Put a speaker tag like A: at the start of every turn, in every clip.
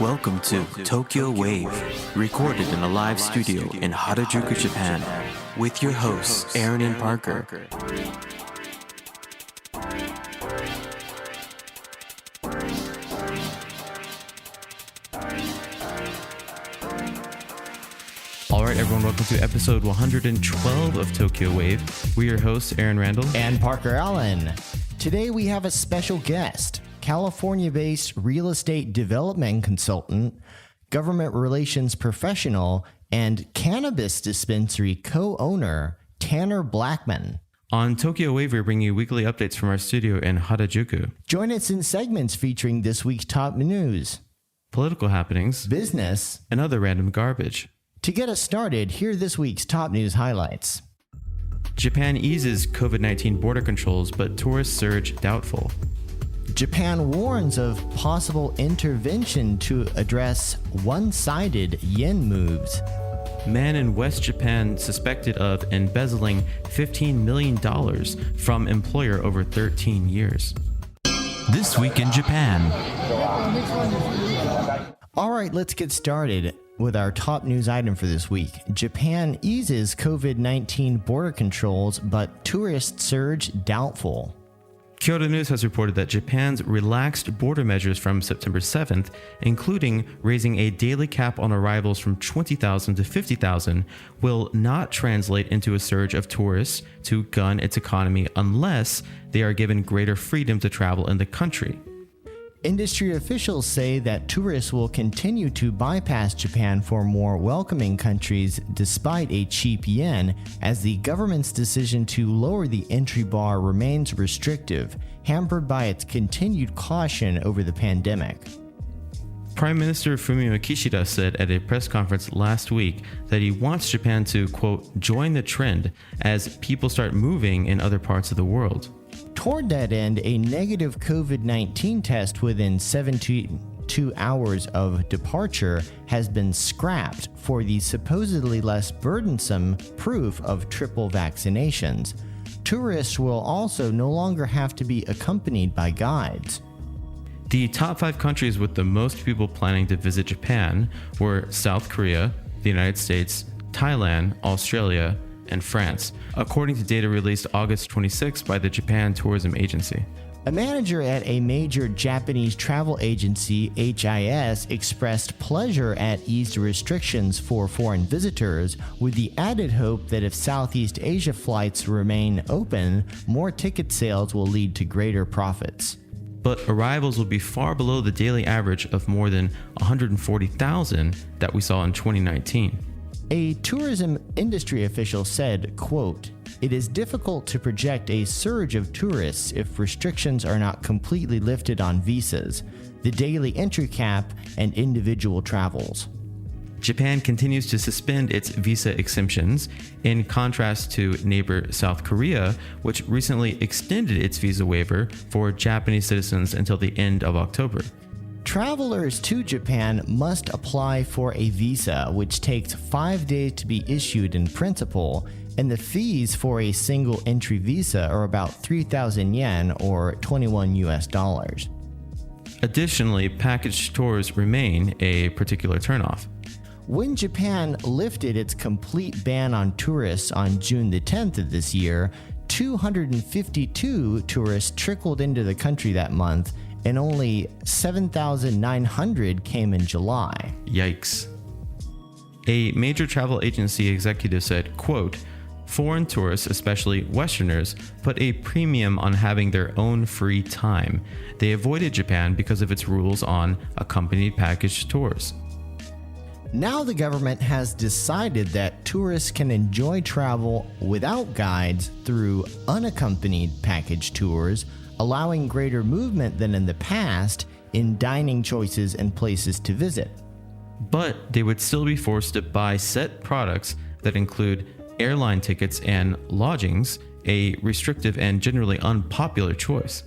A: Welcome to Tokyo Wave, recorded in a live studio in Harajuku, Japan, with your hosts Aaron and Parker.
B: Alright everyone, welcome to episode 112 of Tokyo Wave. We're your hosts, Aaron Randall
C: and Parker Allen. Today we have a special guest, California-based real estate development consultant, government relations professional, and cannabis dispensary co-owner, Tanner Blackman.
B: On Tokyo Wave, we're bringing you weekly updates from our studio in Harajuku.
C: Join us in segments featuring this week's top news,
B: political happenings,
C: business,
B: and other random garbage.
C: To get us started, here are this week's top news highlights.
B: Japan eases COVID-19 border controls, but tourist surge doubtful.
C: Japan warns of possible intervention to address one-sided yen moves.
B: Man in West Japan suspected of embezzling $15 million from employer over 13 years. This week in Japan.
C: All right, let's get started with our top news item for this week. Japan eases COVID-19 border controls, but tourist surge doubtful.
B: Kyodo News has reported that Japan's relaxed border measures from September 7th, including raising a daily cap on arrivals from 20,000 to 50,000, will not translate into a surge of tourists to gun its economy unless they are given greater freedom to travel in the country.
C: Industry officials say that tourists will continue to bypass Japan for more welcoming countries despite a cheap yen, as the government's decision to lower the entry bar remains restrictive, hampered by its continued caution over the pandemic.
B: Prime Minister Fumio Kishida said at a press conference last week that he wants Japan to, quote, join the trend as people start moving in other parts of the world.
C: Toward that end, a negative COVID-19 test within 72 hours of departure has been scrapped for the supposedly less burdensome proof of triple vaccinations. Tourists will also no longer have to be accompanied by guides.
B: The top 5 countries with the most people planning to visit Japan were South Korea, the United States, Thailand, Australia, and France, according to data released August 26 by the Japan Tourism Agency.
C: A manager at a major Japanese travel agency, HIS, expressed pleasure at eased restrictions for foreign visitors, with the added hope that if Southeast Asia flights remain open, more ticket sales will lead to greater profits.
B: But arrivals will be far below the daily average of more than 140,000 that we saw in 2019.
C: A tourism industry official said, quote, "It is difficult to project a surge of tourists if restrictions are not completely lifted on visas, the daily entry cap, and individual travels."
B: Japan continues to suspend its visa exemptions, in contrast to neighbor South Korea, which recently extended its visa waiver for Japanese citizens until the end of October.
C: Travelers to Japan must apply for a visa, which takes 5 days to be issued in principle, and the fees for a single entry visa are about 3,000 yen or $21 US.
B: Additionally, package tours remain a particular turnoff.
C: When Japan lifted its complete ban on tourists on June the 10th of this year, 252 tourists trickled into the country that month, and only 7,900 came in July.
B: Yikes. A major travel agency executive said, quote, foreign tourists, especially Westerners, put a premium on having their own free time. They avoided Japan because of its rules on accompanied package tours.
C: Now the government has decided that tourists can enjoy travel without guides through unaccompanied package tours, allowing greater movement than in the past in dining choices and places to visit.
B: But they would still be forced to buy set products that include airline tickets and lodgings, a restrictive and generally unpopular choice.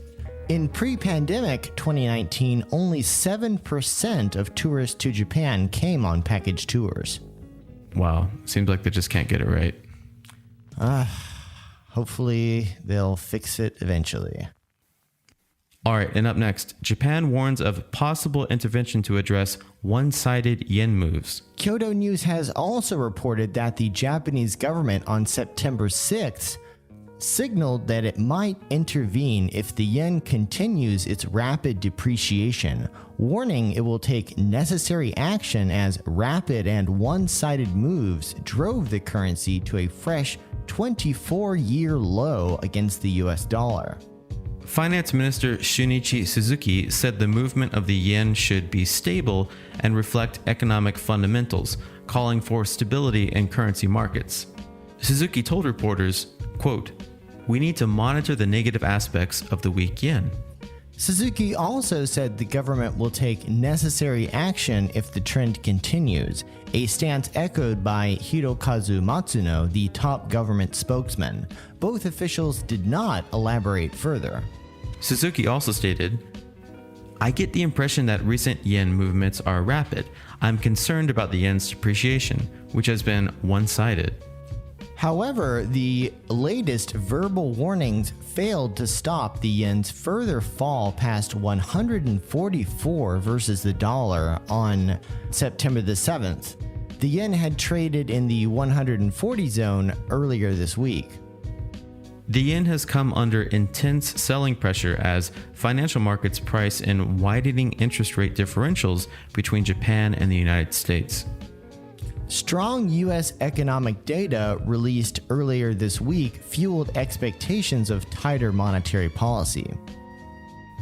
C: In pre-pandemic 2019, only 7% of tourists to Japan came on package tours.
B: Wow, seems like they just can't get it right.
C: Hopefully they'll fix it eventually.
B: All right, and up next, Japan warns of possible intervention to address one-sided yen moves.
C: Kyodo News has also reported that the Japanese government on September 6th signaled that it might intervene if the yen continues its rapid depreciation, warning it will take necessary action as rapid and one-sided moves drove the currency to a fresh 24-year low against the US dollar.
B: Finance Minister Shunichi Suzuki said the movement of the yen should be stable and reflect economic fundamentals, calling for stability in currency markets. Suzuki told reporters, quote, "We need to monitor the negative aspects of the weak yen."
C: Suzuki also said the government will take necessary action if the trend continues, a stance echoed by Hirokazu Matsuno, the top government spokesman. Both officials did not elaborate further.
B: Suzuki also stated, "I get the impression that recent yen movements are rapid. I'm concerned about the yen's depreciation, which has been one-sided."
C: However, the latest verbal warnings failed to stop the yen's further fall past 144 versus the dollar on September the 7th. The yen had traded in the 140 zone earlier this week.
B: The yen has come under intense selling pressure as financial markets price in widening interest rate differentials between Japan and the United States.
C: Strong U.S. economic data released earlier this week fueled expectations of tighter monetary policy.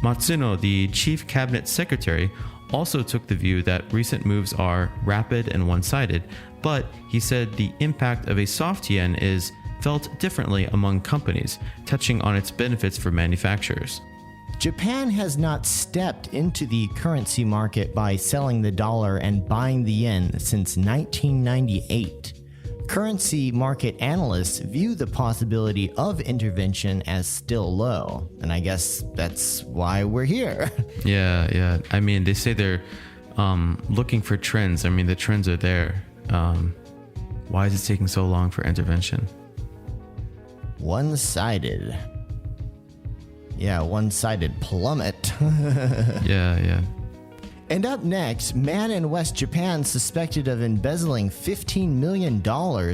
B: Matsuno, the chief cabinet secretary, also took the view that recent moves are rapid and one-sided, but he said the impact of a soft yen is felt differently among companies, touching on its benefits for manufacturers.
C: Japan has not stepped into the currency market by selling the dollar and buying the yen since 1998. Currency market analysts view the possibility of intervention as still low, and I guess that's why we're here.
B: Yeah. I mean, they say they're looking for trends. I mean, the trends are there. Why is it taking so long for intervention?
C: One-sided. Yeah, one-sided plummet.
B: Yeah.
C: And up next, man in West Japan suspected of embezzling $15 million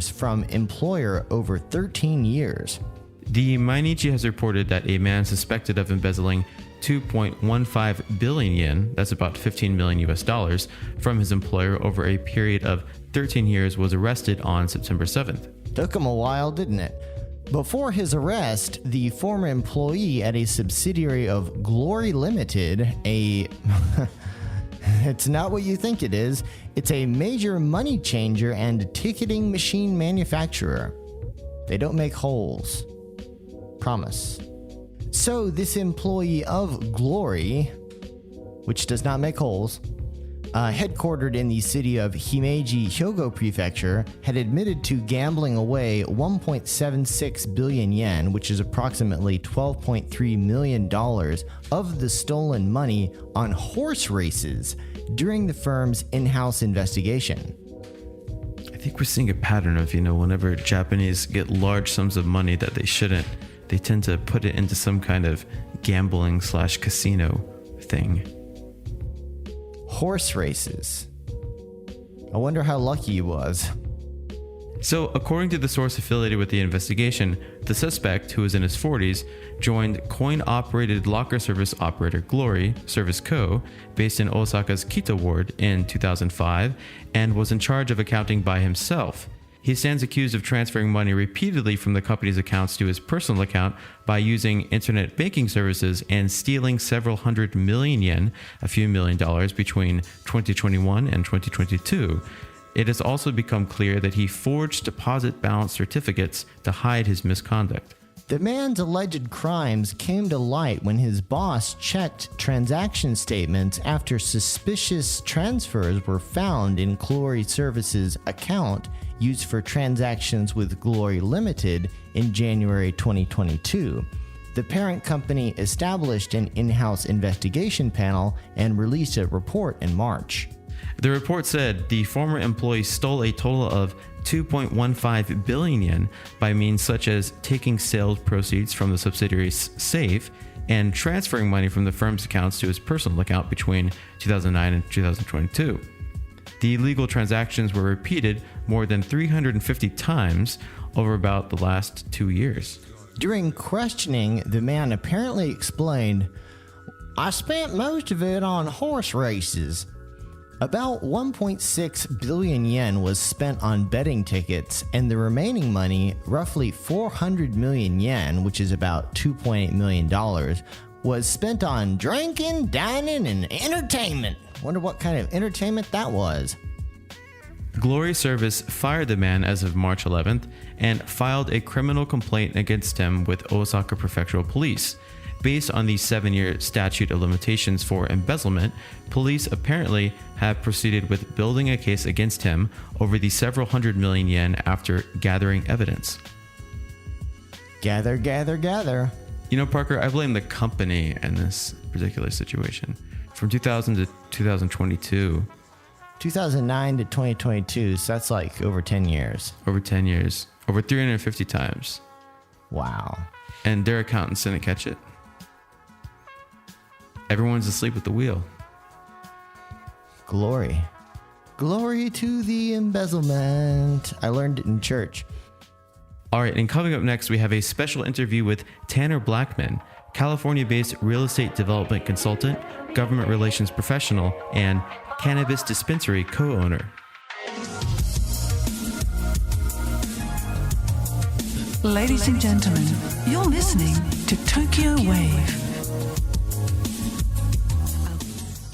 C: from employer over 13 years.
B: The Mainichi has reported that a man suspected of embezzling 2.15 billion yen, that's about 15 million US dollars, from his employer over a period of 13 years was arrested on September 7th.
C: Took him a while, didn't it? Before his arrest, the former employee at a subsidiary of Glory Limited, it's not what you think it is. It's a major money changer and ticketing machine manufacturer. They don't make holes. Promise. So this employee of Glory, which does not make holes, headquartered in the city of Himeji, Hyogo Prefecture, had admitted to gambling away 1.76 billion yen, which is approximately $12.3 million of the stolen money on horse races during the firm's in-house investigation.
B: I think we're seeing a pattern of, whenever Japanese get large sums of money that they shouldn't, they tend to put it into some kind of gambling/casino thing.
C: Horse races. I wonder how lucky he was.
B: So, according to the source affiliated with the investigation, the suspect, who was in his 40s, joined coin-operated locker service operator Glory Service Co., based in Osaka's Kita ward, in 2005, and was in charge of accounting by himself. He stands accused of transferring money repeatedly from the company's accounts to his personal account by using internet banking services and stealing several hundred million yen, a few $1 million, between 2021 and 2022. It has also become clear that he forged deposit balance certificates to hide his misconduct.
C: The man's alleged crimes came to light when his boss checked transaction statements after suspicious transfers were found in Glory Services' account used for transactions with Glory Limited in January 2022. The parent company established an in-house investigation panel and released a report in March.
B: The report said the former employee stole a total of 2.15 billion yen by means such as taking sales proceeds from the subsidiary's safe, and transferring money from the firm's accounts to his personal account between 2009 and 2022. The illegal transactions were repeated more than 350 times over about the last 2 years.
C: During questioning, the man apparently explained, "I spent most of it on horse races." About 1.6 billion yen was spent on betting tickets, and the remaining money, roughly 400 million yen, which is about $2.8 million, was spent on drinking, dining, and entertainment. Wonder what kind of entertainment that was.
B: Glory Service fired the man as of March 11th and filed a criminal complaint against him with Osaka Prefectural Police. Based on the 7-year statute of limitations for embezzlement, police apparently have proceeded with building a case against him over the several hundred million yen after gathering evidence.
C: Gather, gather, gather.
B: You know, Parker, I blame the company in this particular situation. From 2000 to 2022.
C: 2009 to 2022, so that's like over 10 years.
B: Over 10 years. Over 350 times.
C: Wow.
B: And their accountants didn't catch it. Everyone's asleep at the wheel.
C: Glory. Glory to the embezzlement. I learned it in church.
B: All right, and coming up next, we have a special interview with Tanner Blackman, California-based real estate development consultant, government relations professional, and cannabis dispensary co-owner.
D: Ladies and gentlemen, you're listening to Tokyo Wave.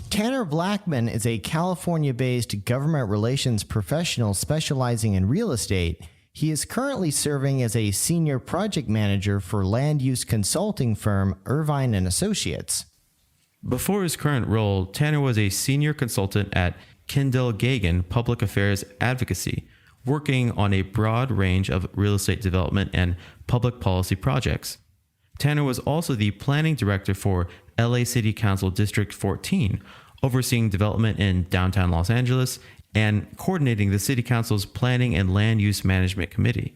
C: Tanner Blackman is a California-based government relations professional specializing in real estate. He is currently serving as a senior project manager for land use consulting firm Irvine and Associates.
B: Before his current role, Tanner was a senior consultant at Kendall Gagan Public Affairs Advocacy, working on a broad range of real estate development and public policy projects. Tanner was also the planning director for LA City Council District 14, overseeing development in downtown Los Angeles and coordinating the City Council's Planning and Land Use Management Committee.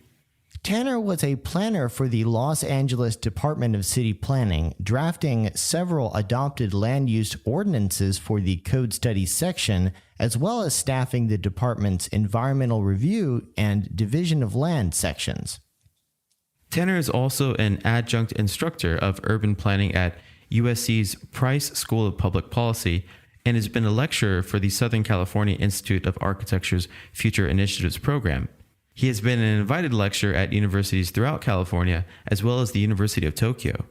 C: Tanner was a planner for the Los Angeles Department of City Planning, drafting several adopted land use ordinances for the Code Studies section, as well as staffing the department's Environmental Review and Division of Land sections.
B: Tanner is also an adjunct instructor of urban planning at USC's Price School of Public Policy and has been a lecturer for the Southern California Institute of Architecture's Future Initiatives program. He has been an invited lecturer at universities throughout California, as well as the University of Tokyo.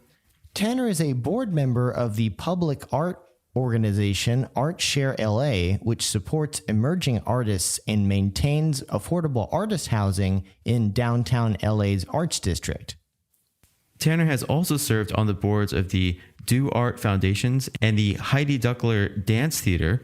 C: Tanner is a board member of the public art organization ArtShare LA, which supports emerging artists and maintains affordable artist housing in downtown LA's Arts District.
B: Tanner has also served on the boards of the Do Art Foundations and the Heidi Duckler Dance Theater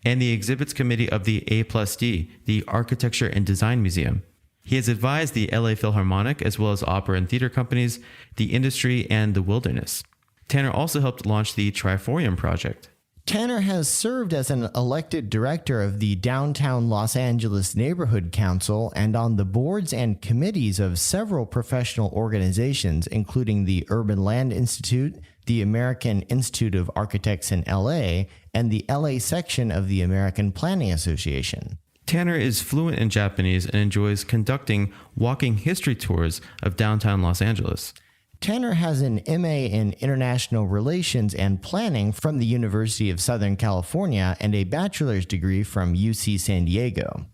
B: and the Exhibits Committee of the A+D, the Architecture and Design Museum. He has advised the LA Philharmonic, as well as opera and theater companies, the industry, and the wilderness. Tanner also helped launch the Triforium project.
C: Tanner has served as an elected director of the Downtown Los Angeles Neighborhood Council and on the boards and committees of several professional organizations, including the Urban Land Institute, the American Institute of Architects in LA, and the LA section of the American Planning Association.
B: Tanner is fluent in Japanese and enjoys conducting walking history tours of downtown Los Angeles.
C: Tanner has an MA in International Relations and Planning from the University of Southern California and a bachelor's degree from UC San Diego.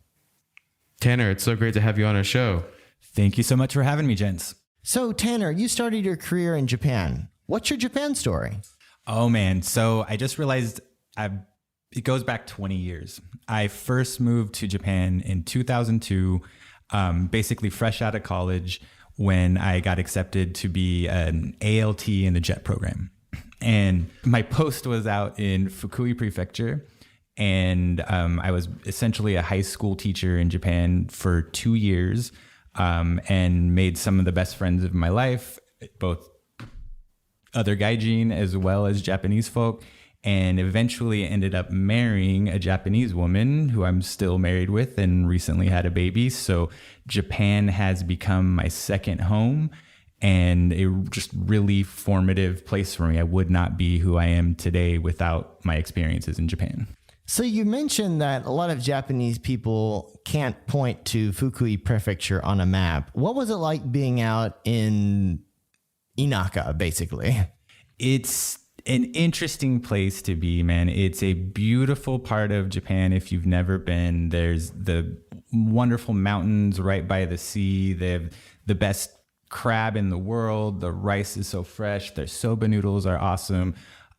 B: Tanner, it's so great to have you on our show.
E: Thank you so much for having me, gents.
C: So, Tanner, you started your career in Japan. What's your Japan story?
E: Oh, man. So I just realized it goes back 20 years. I first moved to Japan in 2002, basically fresh out of college, when I got accepted to be an ALT in the JET program. And my post was out in Fukui Prefecture. And I was essentially a high school teacher in Japan for 2 years, and made some of the best friends of my life, both other gaijin as well as Japanese folk, and eventually ended up marrying a Japanese woman who I'm still married with and recently had a baby. So Japan has become my second home. and a just really formative place for me. I would not be who I am today without my experiences in Japan.
C: So you mentioned that a lot of Japanese people can't point to Fukui Prefecture on a map. What was it like being out in Inaka, basically?
E: It's an interesting place to be, man. It's a beautiful part of Japan if you've never been. There's the wonderful mountains right by the sea. They have the best crab in the world. The rice is so fresh. Their soba noodles are awesome.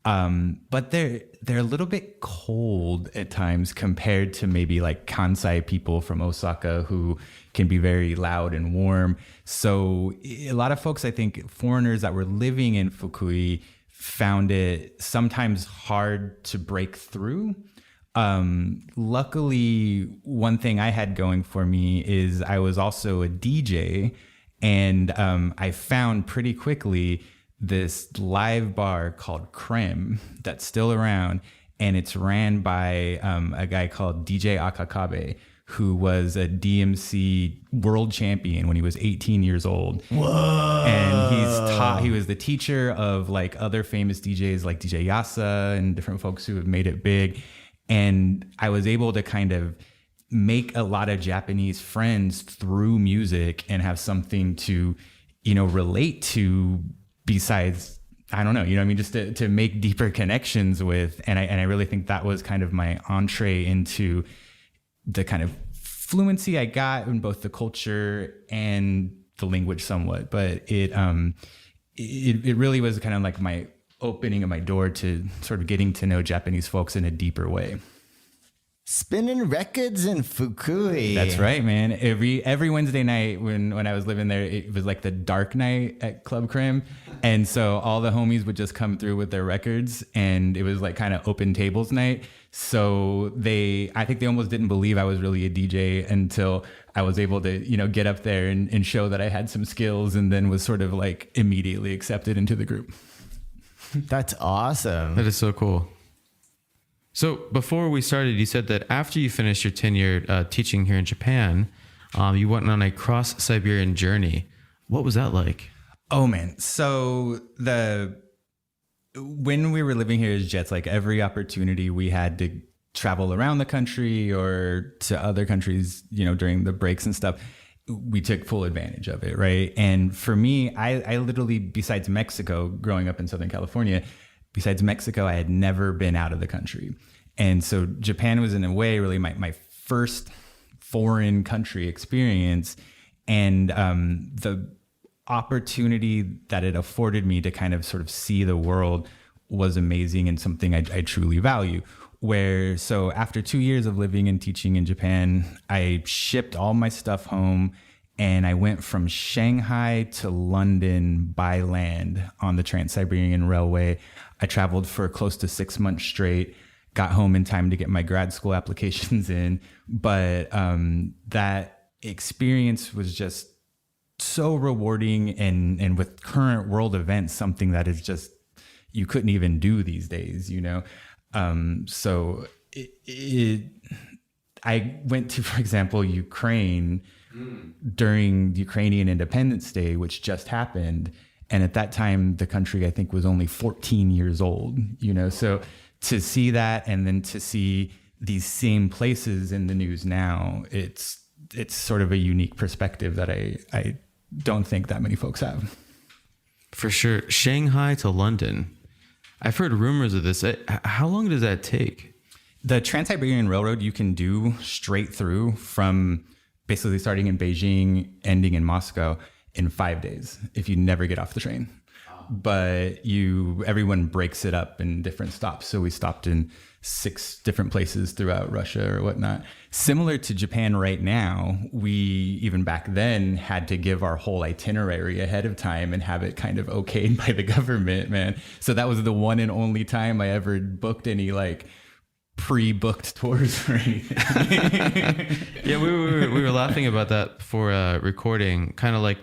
E: But they're a little bit cold at times compared to maybe like Kansai people from Osaka who can be very loud and warm. So a lot of folks, I think foreigners that were living in Fukui found it sometimes hard to break through. Luckily, one thing I had going for me is I was also a DJ, and I found pretty quickly this live bar called Creme that's still around, and it's ran by a guy called DJ Akakabe, who was a DMC world champion when he was 18 years old.
C: Whoa.
E: And he was the teacher of like other famous DJs like DJ Yasa and different folks who have made it big. And I was able to kind of make a lot of Japanese friends through music and have something to, relate to besides, I don't know, I mean, just to make deeper connections with. And I really think that was kind of my entree into the kind of fluency I got in both the culture and the language somewhat. But it really was kind of like my opening of my door to sort of getting to know Japanese folks in a deeper way.
C: Spinning records in Fukui.
E: That's right, man. Every Wednesday night when I was living there, it was like the dark night at Club Creme. And so all the homies would just come through with their records, and it was like kind of open tables night. So I think they almost didn't believe I was really a DJ until I was able to, get up there and show that I had some skills, and then was sort of like immediately accepted into the group.
C: That's awesome.
B: That is so cool. So before we started, you said that after you finished your tenure teaching here in Japan, you went on a cross-Siberian journey. What was that like?
E: Oh, man. So when we were living here as Jets, like every opportunity we had to travel around the country or to other countries, during the breaks and stuff, we took full advantage of it, right? And for me, I literally, besides Mexico, growing up in Southern California, besides Mexico, I had never been out of the country. And so Japan was in a way really my first foreign country experience. And the opportunity that it afforded me to kind of sort of see the world was amazing and something I truly value. So after 2 years of living and teaching in Japan, I shipped all my stuff home, and I went from Shanghai to London by land on the Trans-Siberian Railway. I traveled for close to 6 months straight, got home in time to get my grad school applications in. But that experience was just so rewarding, and with current world events, something that is just, you couldn't even do these days, So I went to, for example, Ukraine during Ukrainian Independence Day, which just happened. And at that time, the country, I think, was only 14 years old, so to see that, and then to see these same places in the news now, it's sort of a unique perspective that I don't think that many folks have.
B: For sure. Shanghai to London. I've heard rumors of this. How long does that take?
E: The Trans-Siberian Railroad you can do straight through from basically starting in Beijing, ending in Moscow in 5 days if you never get off the train. But everyone breaks it up in different stops. So we stopped in 6 different places throughout Russia or whatnot. Similar to Japan right now, we, even back then, had to give our whole itinerary ahead of time and have it kind of okayed by the government, man. So that was the one and only time I ever booked any like pre-booked tours or anything.
B: Yeah, we were laughing about that before recording, kind of like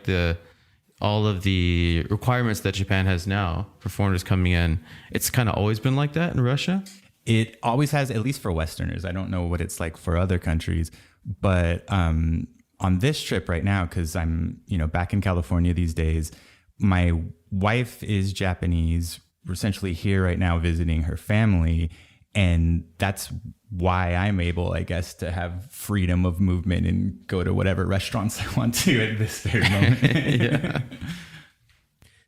B: all of the requirements that Japan has now for foreigners coming in. It's kind of always been like that in Russia.
E: It always has, at least for Westerners. I don't know what it's like for other countries, but on this trip right now, because I'm back in California these days, my wife is Japanese. We're essentially here right now visiting her family. And that's why I'm able, I guess, to have freedom of movement and go to whatever restaurants I want to at this very moment.
B: Yeah.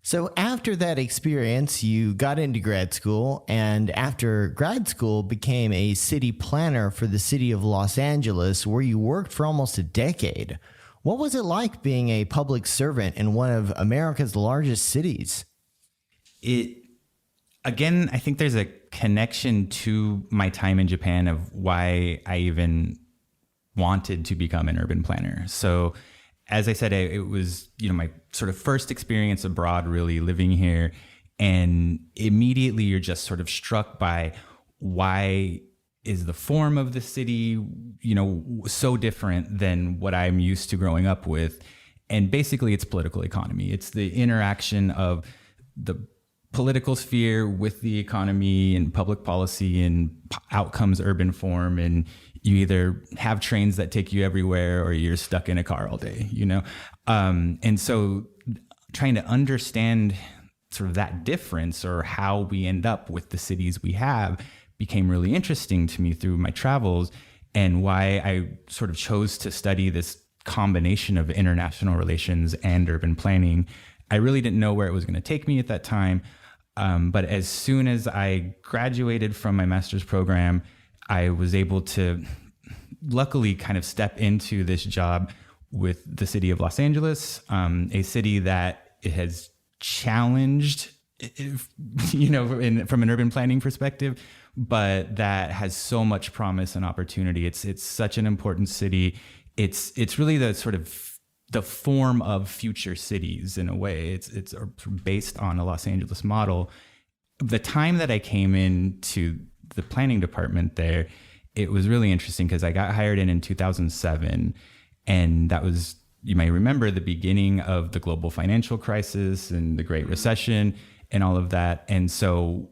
C: So after that experience, you got into grad school, and after grad school became a city planner for the city of Los Angeles, where you worked for almost a decade. What was it like being a public servant in one of America's largest cities?
E: Again, I think there's a connection to my time in Japan of why I even wanted to become an urban planner. So as I said, it was, my sort of first experience abroad, really living here. And immediately you're just sort of struck by why is the form of the city, so different than what I'm used to growing up with. And basically it's political economy. It's the interaction of the political sphere with the economy and public policy and outcomes urban form. And you either have trains that take you everywhere or you're stuck in a car all day, And so trying to understand sort of that difference or how we end up with the cities we have became really interesting to me through my travels, and why I sort of chose to study this combination of international relations and urban planning. I really didn't know where it was going to take me at that time. But as soon as I graduated from my master's program, I was able to luckily kind of step into this job with the city of Los Angeles, a city that it has challenged, from an urban planning perspective, but that has so much promise and opportunity. It's such an important city. It's really the sort of the form of future cities in a way. It's based on a Los Angeles model. The time that I came into the planning department there, it was really interesting because I got hired in 2007. And that was, you may remember, the beginning of the global financial crisis and the Great Recession and all of that. And so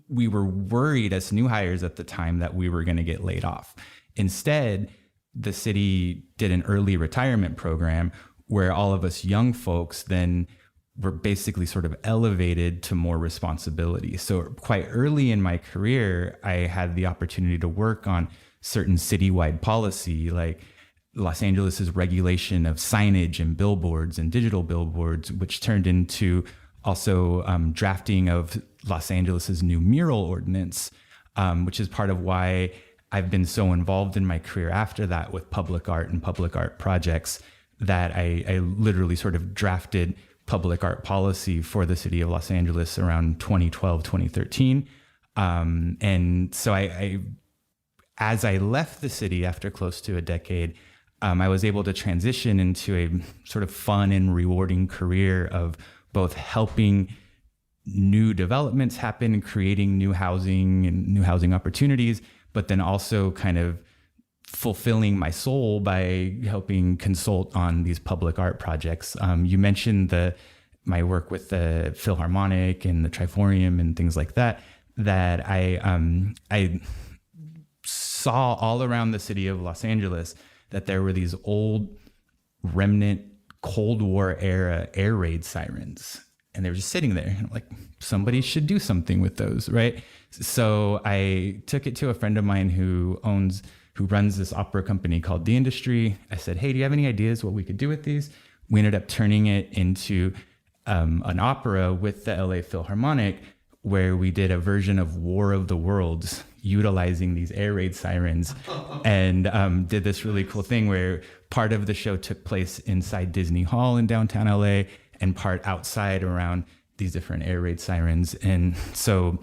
E: we were worried as new hires at the time that we were going to get laid off. Instead, the city did an early retirement program where all of us young folks then were basically sort of elevated to more responsibility. So quite early in my career, I had the opportunity to work on certain citywide policy, like Los Angeles's regulation of signage and billboards and digital billboards, which turned into also drafting of Los Angeles's new mural ordinance, which is part of why I've been so involved in my career after that with public art and public art projects, that I literally sort of drafted public art policy for the city of Los Angeles around 2012, 2013. And so as I left the city after close to a decade, I was able to transition into a sort of fun and rewarding career of both helping new developments happen and creating new housing and new housing opportunities, but then also kind of fulfilling my soul by helping consult on these public art projects. You mentioned my work with the Philharmonic and the Triforium and things like that, that I saw all around the city of Los Angeles that there were these old remnant Cold War era air raid sirens. And they were just sitting there. And like, somebody should do something with those, right? So I took it to a friend of mine who runs this opera company called The Industry. I said, hey, do you have any ideas what we could do with these? We ended up turning it into an opera with the LA Philharmonic, where we did a version of War of the Worlds utilizing these air raid sirens, and did this really cool thing where part of the show took place inside Disney Hall in downtown LA and part outside around these different air raid sirens. And so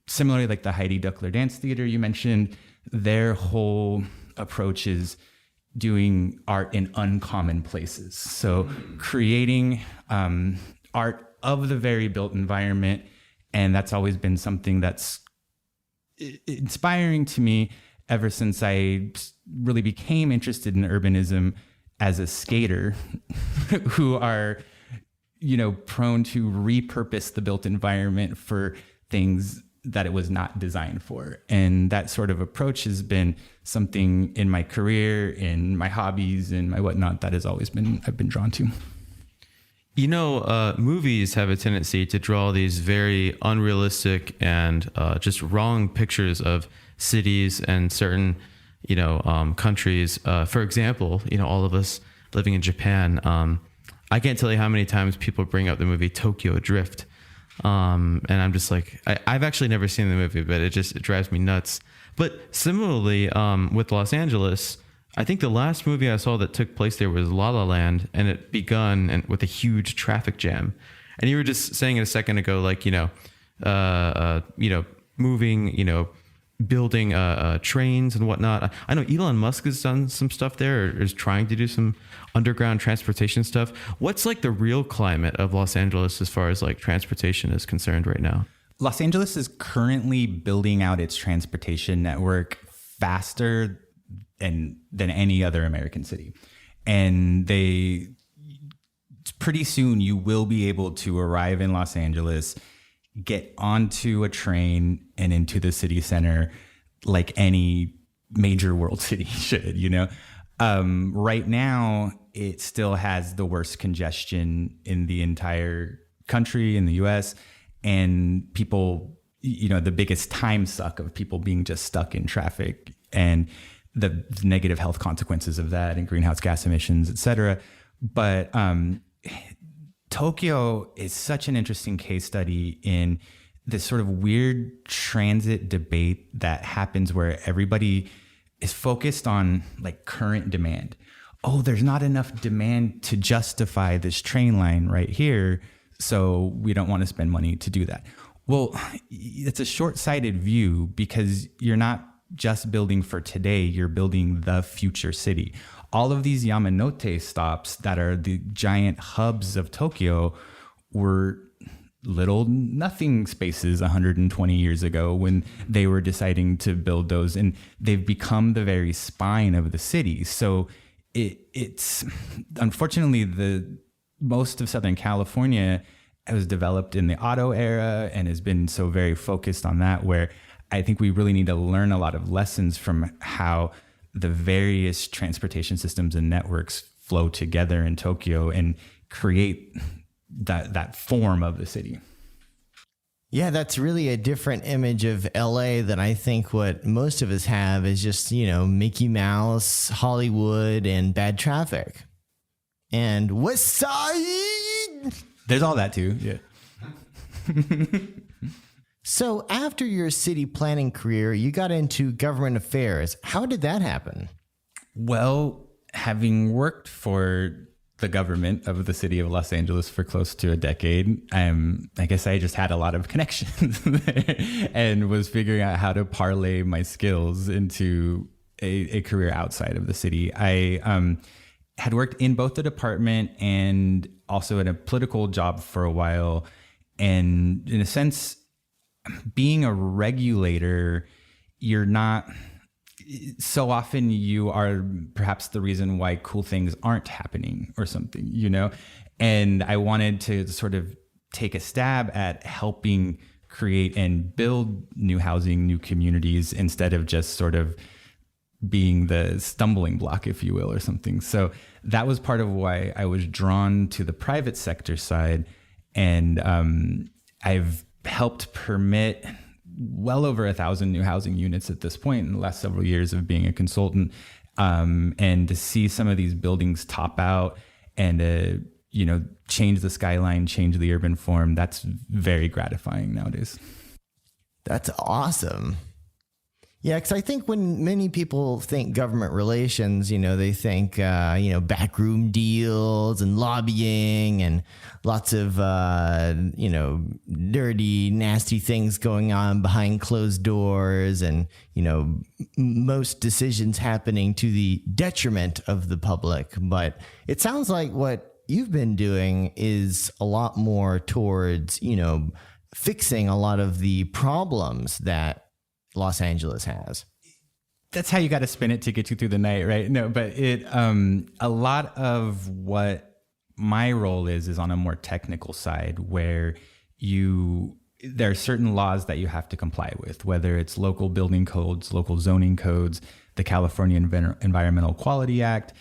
E: similarly, like the Heidi Duckler Dance Theater you mentioned, their whole approach is doing art in uncommon places. So creating art of the very built environment. And that's always been something that's inspiring to me ever since I really became interested in urbanism as a skater who are, prone to repurpose the built environment for things that it was not designed for. And that sort of approach has been something in my career, in my hobbies and my whatnot that has always been, I've been drawn to.
B: Movies have a tendency to draw these very unrealistic and just wrong pictures of cities and certain, countries. For example, all of us living in Japan, I can't tell you how many times people bring up the movie Tokyo Drift. And I'm just like, I've actually never seen the movie, but it drives me nuts. But similarly, with Los Angeles, I think the last movie I saw that took place there was La La Land, and it begun with a huge traffic jam. And you were just saying it a second ago, like, moving, building trains and whatnot. I know Elon Musk has done some stuff there, or is trying to do some underground transportation stuff. What's like the real climate of Los Angeles as far as like transportation is concerned right now?
E: Los Angeles is currently building out its transportation network faster than any other American city. And pretty soon you will be able to arrive in Los Angeles, get onto a train and into the city center like any major world city should, Right now, it still has the worst congestion in the entire country, in the US, and people, the biggest time suck of people being just stuck in traffic and the negative health consequences of that and greenhouse gas emissions, et cetera. But Tokyo is such an interesting case study in this sort of weird transit debate that happens where everybody is focused on like current demand. Oh, there's not enough demand to justify this train line right here, so we don't want to spend money to do that. Well, it's a short-sighted view because you're not just building for today, you're building the future city. All of these Yamanote stops that are the giant hubs of Tokyo were little nothing spaces 120 years ago when they were deciding to build those, and they've become the very spine of the city. So it's unfortunately most of Southern California was developed in the auto era and has been so very focused on that, where I think we really need to learn a lot of lessons from how the various transportation systems and networks flow together in Tokyo and create that form of the city.
C: Yeah, that's really a different image of LA than I think what most of us have is just, Mickey Mouse, Hollywood, and bad traffic. And West Side!
E: There's all that too, yeah.
C: So after your city planning career, you got into government affairs. How did that happen?
E: Well, having worked for the government of the city of Los Angeles for close to a decade, I guess I just had a lot of connections there and was figuring out how to parlay my skills into a career outside of the city. I had worked in both the department and also in a political job for a while. And in a sense, being a regulator, you're not... So often you are perhaps the reason why cool things aren't happening or something, And I wanted to sort of take a stab at helping create and build new housing, new communities, instead of just sort of being the stumbling block, if you will, or something. So that was part of why I was drawn to the private sector side. And I've helped permit well over 1,000 new housing units at this point in the last several years of being a consultant. And to see some of these buildings top out and, change the skyline, change the urban form, that's very gratifying nowadays.
C: That's awesome. Yeah, because I think when many people think government relations, they think, backroom deals and lobbying and lots of, dirty, nasty things going on behind closed doors and, most decisions happening to the detriment of the public. But it sounds like what you've been doing is a lot more towards, fixing a lot of the problems that Los Angeles has.
E: That's how you got to spin it to get you through the night, right? No, but a lot of what my role is on a more technical side, where there are certain laws that you have to comply with, whether it's local building codes, local zoning codes, the California Environmental Quality Act.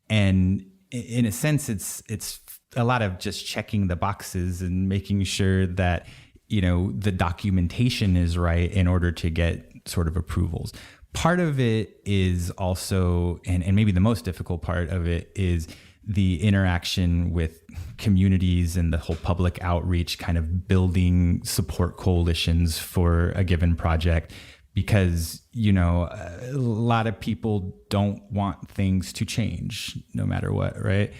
E: And in a sense, it's a lot of just checking the boxes and making sure that, you know, the documentation is right in order to get sort of approvals. Part of it is also, and maybe the most difficult part of it is the interaction with communities and the whole public outreach, kind of building support coalitions for a given project, because, you know, a lot of people don't want things to change no matter what, right?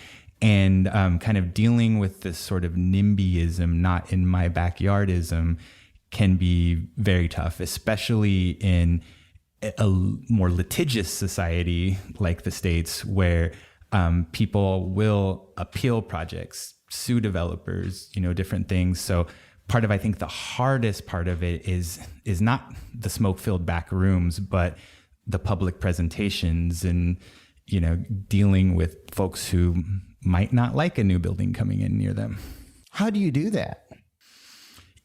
E: And kind of dealing with this sort of NIMBYism, not in my backyardism, can be very tough, especially in a more litigious society like the States, where people will appeal projects, sue developers, you know, different things. So part of, I think the hardest part of it is not the smoke-filled back rooms, but the public presentations and, you know, dealing with folks who might not like a new building coming in near them.
C: How do you do that?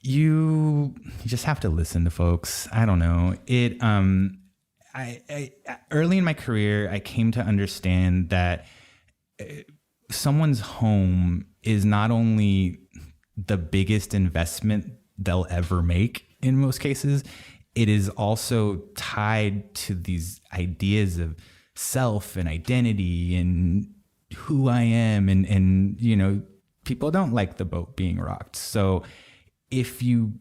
E: You just have to listen to folks. I don't know. I early in my career, I came to understand that someone's home is not only the biggest investment they'll ever make in most cases, it is also tied to these ideas of self and identity and who I am. And you know, people don't like the boat being rocked. So if you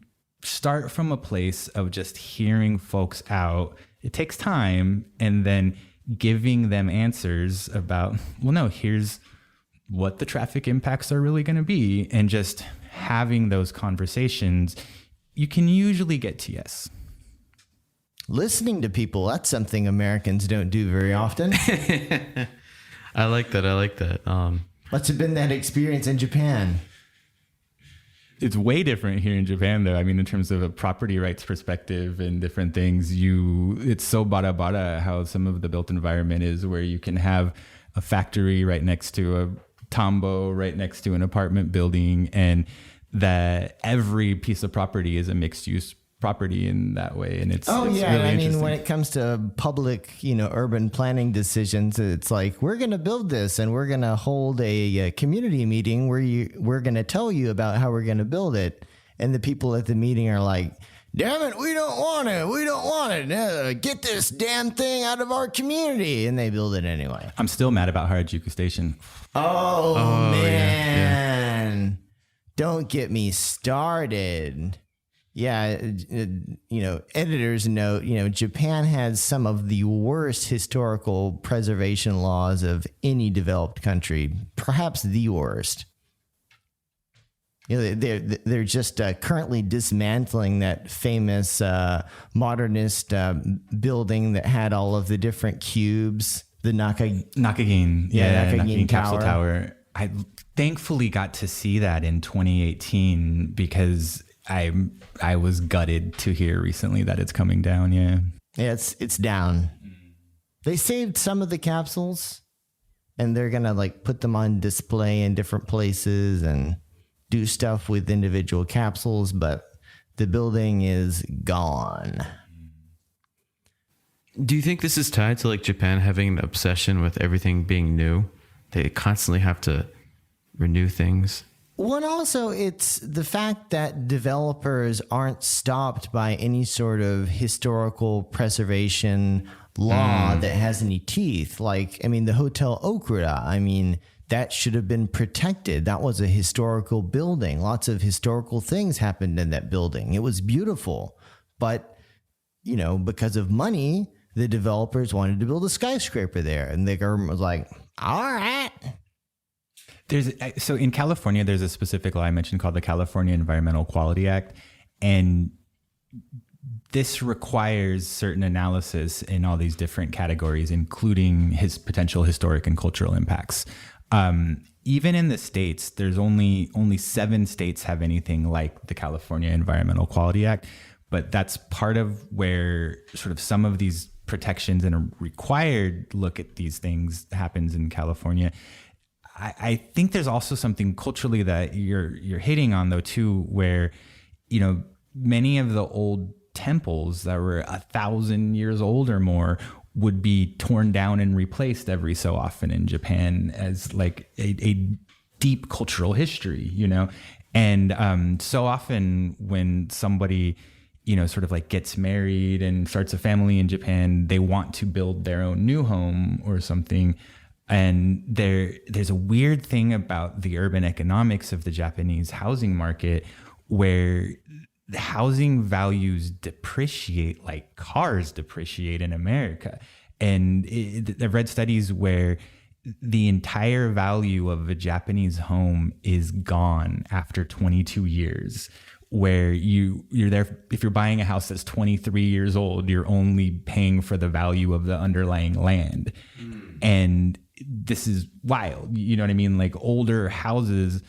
E: start from a place of just hearing folks out, it takes time, and then giving them answers about, well, no, here's what the traffic impacts are really going to be, and just having those conversations, you can usually get to yes.
C: Listening to people, that's something Americans don't do very often.
B: I like that.
C: What's been that experience in Japan?
E: It's way different here in Japan, though. I mean, in terms of a property rights perspective and different things, it's so bada how some of the built environment is, where you can have a factory right next to a tambo, right next to an apartment building, and that every piece of property is a mixed use property in that way. And it's really
C: I mean, when it comes to public, you know, urban planning decisions, it's like, we're going to build this and we're going to hold a community meeting where we're going to tell you about how we're going to build it. And the people at the meeting are like, damn it, we don't want it. Get this damn thing out of our community. And they build it anyway.
E: I'm still mad about Harajuku Station.
C: Oh man. Yeah. Don't get me started. Yeah, you know, editors note, you know, Japan has some of the worst historical preservation laws of any developed country, perhaps the worst. You know, they're just currently dismantling that famous modernist building that had all of the different cubes, the
E: Nakagin Capsule Tower. I thankfully got to see that in 2018 because I was gutted to hear recently that it's coming down. Yeah,
C: it's down. They saved some of the capsules, and they're gonna like put them on display in different places and do stuff with individual capsules, but the building is gone.
B: Do you think this is tied to like Japan having an obsession with everything being new? They constantly have to renew things.
C: Well, and also it's the fact that developers aren't stopped by any sort of historical preservation law that has any teeth. Like, I mean, the Hotel Okuda, I mean, that should have been protected. That was a historical building. Lots of historical things happened in that building. It was beautiful. But, you know, because of money, the developers wanted to build a skyscraper there. And the government was like, all right.
E: So in California, there's a specific law I mentioned called the California Environmental Quality Act. And this requires certain analysis in all these different categories, including his potential historic and cultural impacts. Even in the States, there's only 7 states have anything like the California Environmental Quality Act. But that's part of where sort of some of these protections and a required look at these things happens in California. I think there's also something culturally that you're hitting on, though, too, where, you know, many of the old temples that were 1,000 years old or more would be torn down and replaced every so often in Japan as like a deep cultural history, and so often when somebody sort of like gets married and starts a family in Japan, they want to build their own new home or something. And there's a weird thing about the urban economics of the Japanese housing market where the housing values depreciate like cars depreciate in America. And I've read studies where the entire value of a Japanese home is gone after 22 years. Where you're there, if you're buying a house that's 23 years old, you're only paying for the value of the underlying land. And this is wild. You know what I mean? Like older houses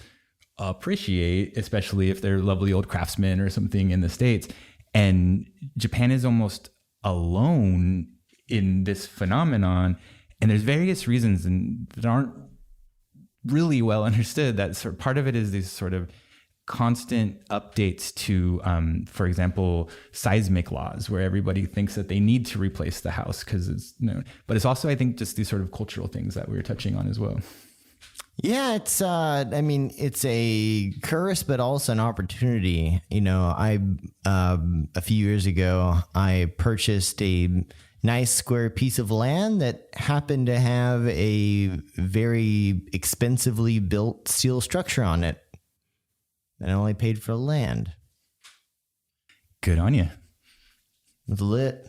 E: appreciate, especially if they're lovely old craftsmen or something in the States. And Japan is almost alone in this phenomenon. And there's various reasons that aren't really well understood. That sort of part of it is these sort of constant updates to, for example, seismic laws, where everybody thinks that they need to replace the house because it's but it's also, I think, just these sort of cultural things that we were touching on as well.
C: Yeah, it's it's a curse, but also an opportunity. I a few years ago, I purchased a nice square piece of land that happened to have a very expensively built steel structure on it. And I only paid for the land.
E: Good on you.
C: It was lit.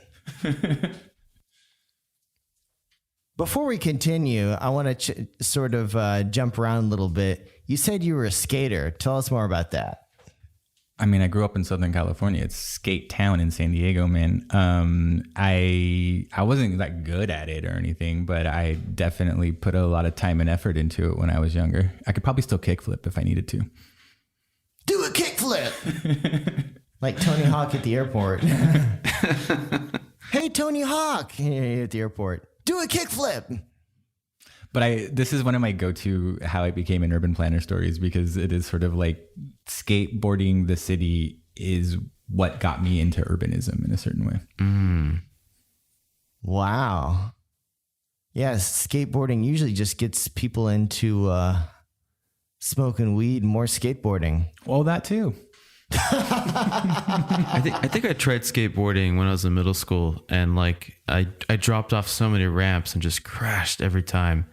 C: Before we continue, I want to sort of jump around a little bit. You said you were a skater. Tell us more about that.
E: I mean, I grew up in Southern California. It's skate town in San Diego, man. I wasn't that good at it or anything, but I definitely put a lot of time and effort into it when I was younger. I could probably still kickflip if I needed to.
C: Do a kickflip. Like Tony Hawk at the airport. Hey, Tony Hawk at the airport. Do a kickflip.
E: But this is one of my go-to how I became an urban planner stories, because it is sort of like skateboarding the city is what got me into urbanism in a certain way.
C: Wow. Yes, skateboarding usually just gets people into smoking weed and more skateboarding.
E: Well, that too.
B: I think I tried skateboarding when I was in middle school, and like I dropped off so many ramps and just crashed every time.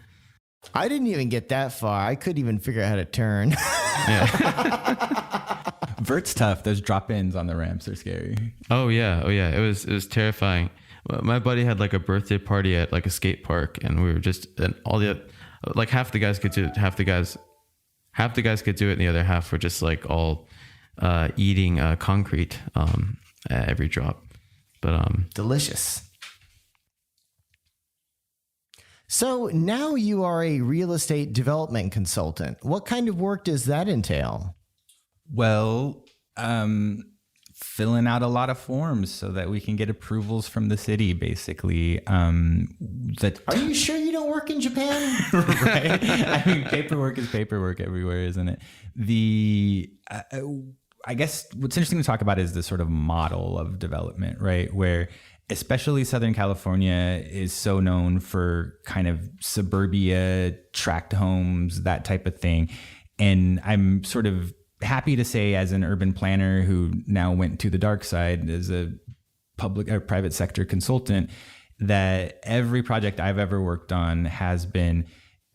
C: I didn't even get that far. I couldn't even figure out how to turn.
B: Yeah.
E: Vert's tough. Those drop-ins on the ramps are scary.
B: Oh yeah. It was terrifying. My buddy had like a birthday party at like a skate park, and we were and all the like half the guys could do it, half the guys could do it, and the other half were just like all eating concrete at every drop. But
C: delicious. So now you are a real estate development consultant. What kind of work does that entail?
E: Well, filling out a lot of forms so that we can get approvals from the city, basically.
C: Are you sure you don't work in Japan?
E: Right? I mean, paperwork is paperwork everywhere, isn't it? I guess what's interesting to talk about is the sort of model of development, right? Where especially Southern California is so known for kind of suburbia, tract homes, that type of thing. And I'm sort of happy to say, as an urban planner who now went to the dark side as a public or private sector consultant, that every project I've ever worked on has been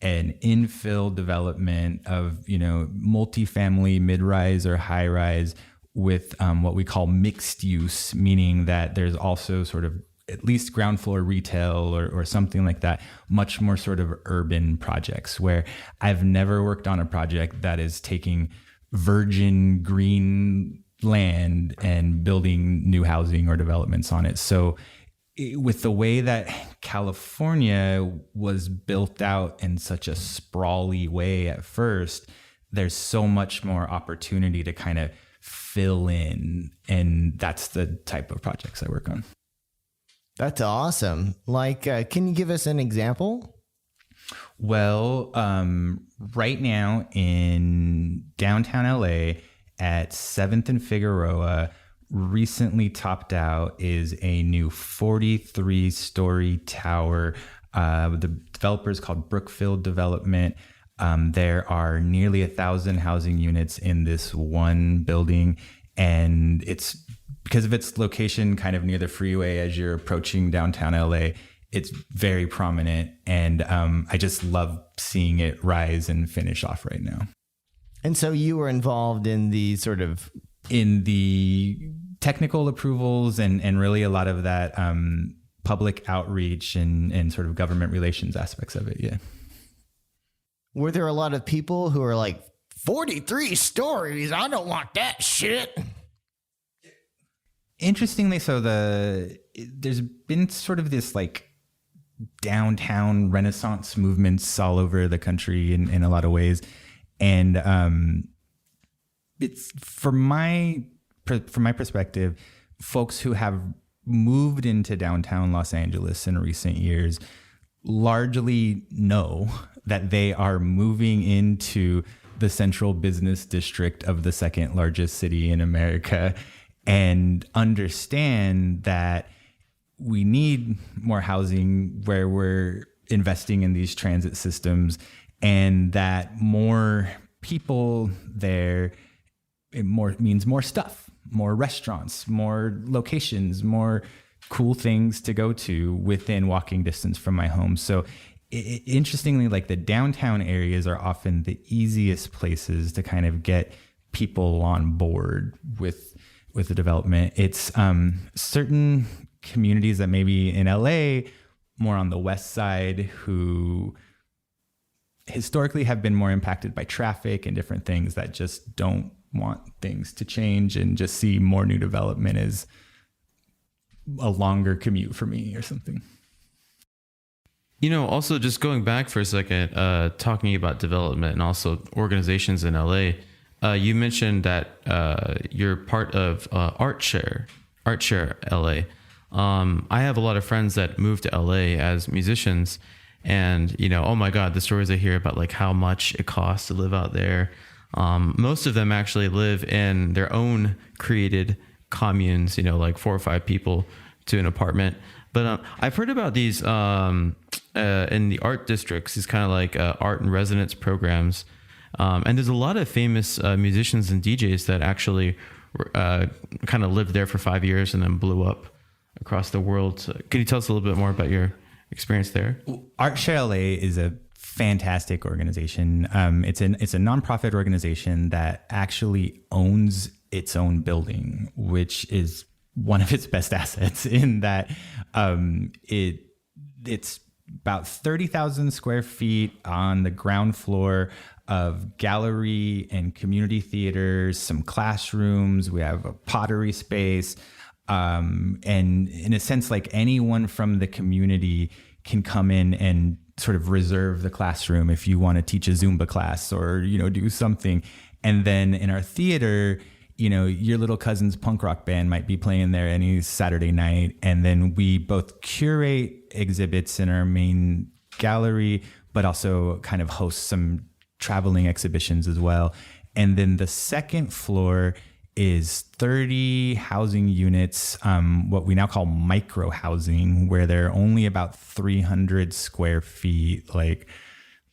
E: an infill development of, multifamily, mid-rise or high-rise with what we call mixed use, meaning that there's also sort of at least ground floor retail or something like that, much more sort of urban projects, where I've never worked on a project that is taking virgin green land and building new housing or developments on it. So with the way that California was built out in such a sprawly way at first, there's so much more opportunity to kind of fill in. And that's the type of projects I work on.
C: That's awesome. Like, can you give us an example?
E: Well, right now in downtown LA at 7th and Figueroa, recently topped out is a new 43-story tower. The developer is called Brookfield Development. There are nearly 1,000 housing units in this one building, and it's because of its location kind of near the freeway as you're approaching downtown LA. It's very prominent, and I just love seeing it rise and finish off right now.
C: And so you were involved in the sort of...
E: in the technical approvals and really a lot of that public outreach and sort of government relations aspects of it, yeah.
C: Were there a lot of people who are like, 43 stories? I don't want that shit.
E: Interestingly, so there's been sort of this like downtown Renaissance movements all over the country in a lot of ways, and it's from my perspective, folks who have moved into downtown Los Angeles in recent years largely know that they are moving into the central business district of the second largest city in America, and understand that we need more housing where we're investing in these transit systems, and that more people there, it means more stuff, more restaurants, more locations, more cool things to go to within walking distance from my home. So interestingly, like the downtown areas are often the easiest places to kind of get people on board with the development. It's certain communities that maybe in LA, more on the west side, who historically have been more impacted by traffic and different things, that just don't want things to change and just see more new development as a longer commute for me or something.
B: You know, also just going back for a second, talking about development and also organizations in LA, you mentioned that you're part of ArtShare LA. I have a lot of friends that moved to LA as musicians, and you know, oh my God, the stories I hear about like how much it costs to live out there. Most of them actually live in their own created communes, you know, like 4 or 5 people to an apartment. But I've heard about these in the art districts, these kind of like art and residence programs. And there's a lot of famous musicians and DJs that actually kind of lived there for 5 years and then blew up across the world. So can you tell us a little bit more about your experience there?
E: ArtShare LA is a fantastic organization. It's a nonprofit organization that actually owns its own building, which is one of its best assets in that it's about 30,000 square feet on the ground floor of gallery and community theaters, some classrooms. We have a pottery space. And in a sense, like anyone from the community can come in and sort of reserve the classroom if you want to teach a Zumba class or, you know, do something. And then in our theater, you know, your little cousin's punk rock band might be playing there any Saturday night. And then we both curate exhibits in our main gallery, but also kind of host some traveling exhibitions as well. And then the second floor is 30 housing units, what we now call micro housing, where they're only about 300 square feet, like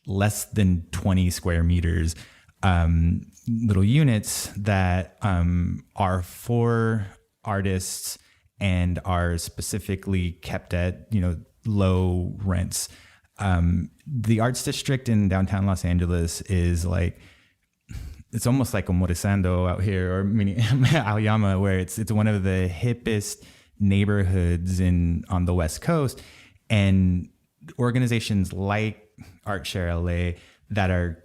E: less than 20 square meters, little units that are for artists and are specifically kept at, you know, low rents. The arts district in downtown Los Angeles is like, it's almost like a Morisando out here, or Aoyama, where it's one of the hippest neighborhoods on the West Coast. And organizations like ArtShare LA that are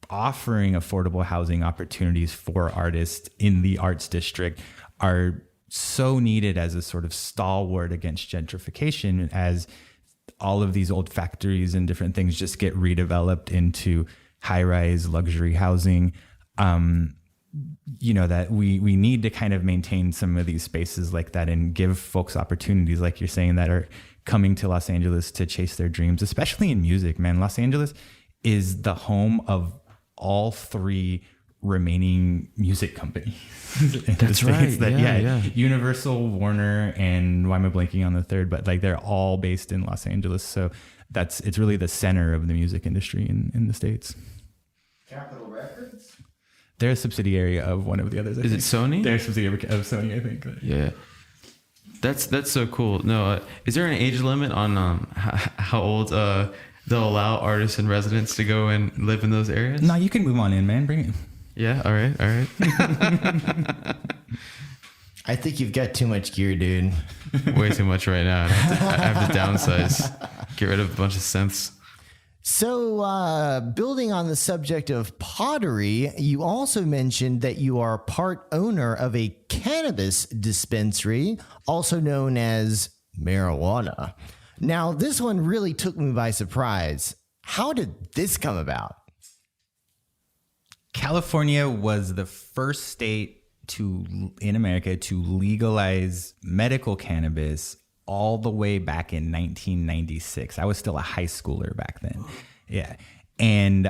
E: offering affordable housing opportunities for artists in the arts district are so needed as a sort of stalwart against gentrification, as all of these old factories and different things just get redeveloped into high-rise luxury housing. You know, that we need to kind of maintain some of these spaces like that and give folks opportunities, like you're saying, that are coming to Los Angeles to chase their dreams, especially in music, man. Los Angeles is the home of all 3 remaining music company.
B: That's right. Yeah.
E: Universal, Warner, and why am I blanking on the third? But like they're all based in Los Angeles. So it's really the center of the music industry in the States.
C: Capitol Records?
E: They're a subsidiary of one of the others.
B: Is it Sony?
E: They're a subsidiary of Sony, I think.
B: Yeah. That's so cool. No, is there an age limit on how old they'll allow artists and residents to go and live in those areas?
E: No, you can move on in, man. Bring it.
B: Yeah. All right.
C: I think you've got too much gear, dude.
B: Way too much right now. I have to downsize. Get rid of a bunch of synths.
C: So, building on the subject of pottery, you also mentioned that you are part owner of a cannabis dispensary, also known as marijuana. Now, this one really took me by surprise. How did this come about?
E: California was the first state in America to legalize medical cannabis all the way back in 1996. I was still a high schooler back then. Yeah. And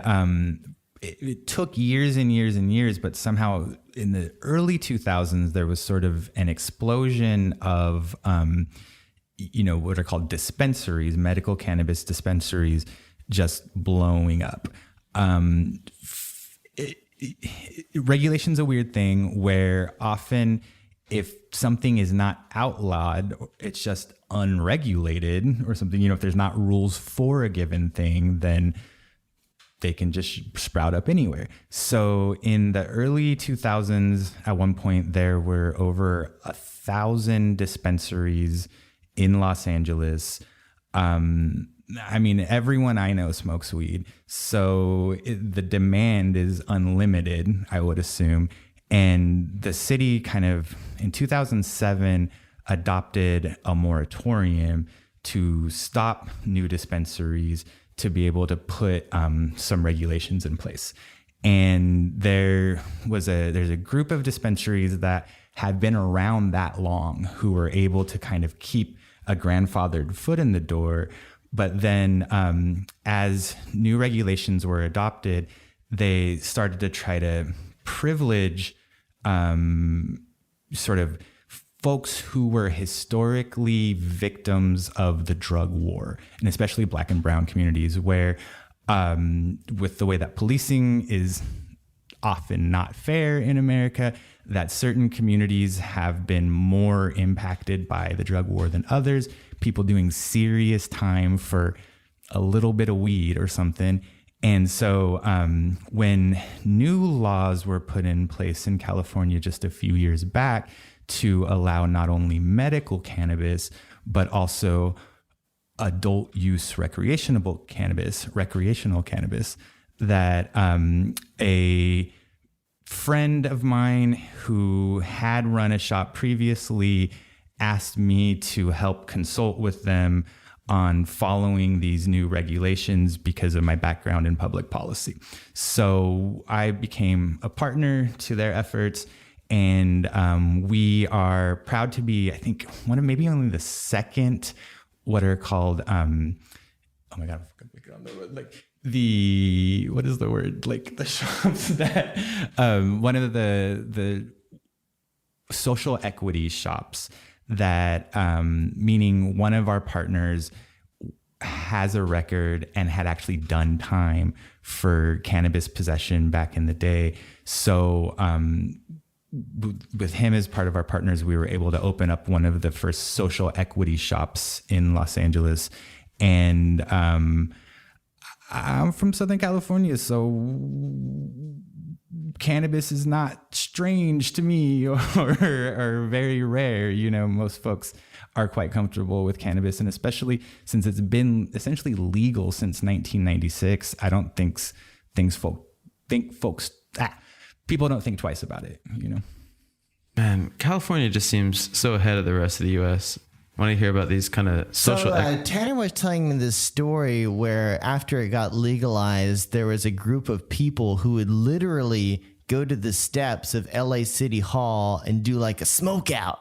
E: it took years and years and years, but somehow in the early 2000s, there was sort of an explosion of, what are called dispensaries, medical cannabis dispensaries, just blowing up. Regulation's a weird thing where often if something is not outlawed, it's just unregulated or something, if there's not rules for a given thing, then they can just sprout up anywhere. So in the early 2000s, at one point, there were over 1,000 dispensaries in Los Angeles. Everyone I know smokes weed. So the demand is unlimited, I would assume. And the city kind of, in 2007, adopted a moratorium to stop new dispensaries to be able to put some regulations in place. And there's a group of dispensaries that had been around that long who were able to kind of keep a grandfathered foot in the door. But then as new regulations were adopted, they started to try to privilege sort of folks who were historically victims of the drug war, and especially Black and brown communities, where with the way that policing is often not fair in America, that certain communities have been more impacted by the drug war than others, people doing serious time for a little bit of weed or something. And so when new laws were put in place in California just a few years back to allow not only medical cannabis, but also adult use recreational cannabis, that a friend of mine who had run a shop previously asked me to help consult with them on following these new regulations because of my background in public policy. So I became a partner to their efforts, and we are proud to be, I think, one of maybe only the second, what are called, oh my God, what is the word? Like the shops that, one of the social equity shops that, meaning one of our partners has a record and had actually done time for cannabis possession back in the day. So, with him as part of our partners, we were able to open up one of the first social equity shops in Los Angeles. And, I'm from Southern California, so cannabis is not strange to me or very rare. Most folks are quite comfortable with cannabis, and especially since it's been essentially legal since 1996, I don't think people don't think twice about it.
B: Man, California just seems so ahead of the rest of the U.S. when I hear about these kind of social...
C: Tanner was telling me this story where after it got legalized, there was a group of people who would literally go to the steps of LA City Hall and do like a smoke out.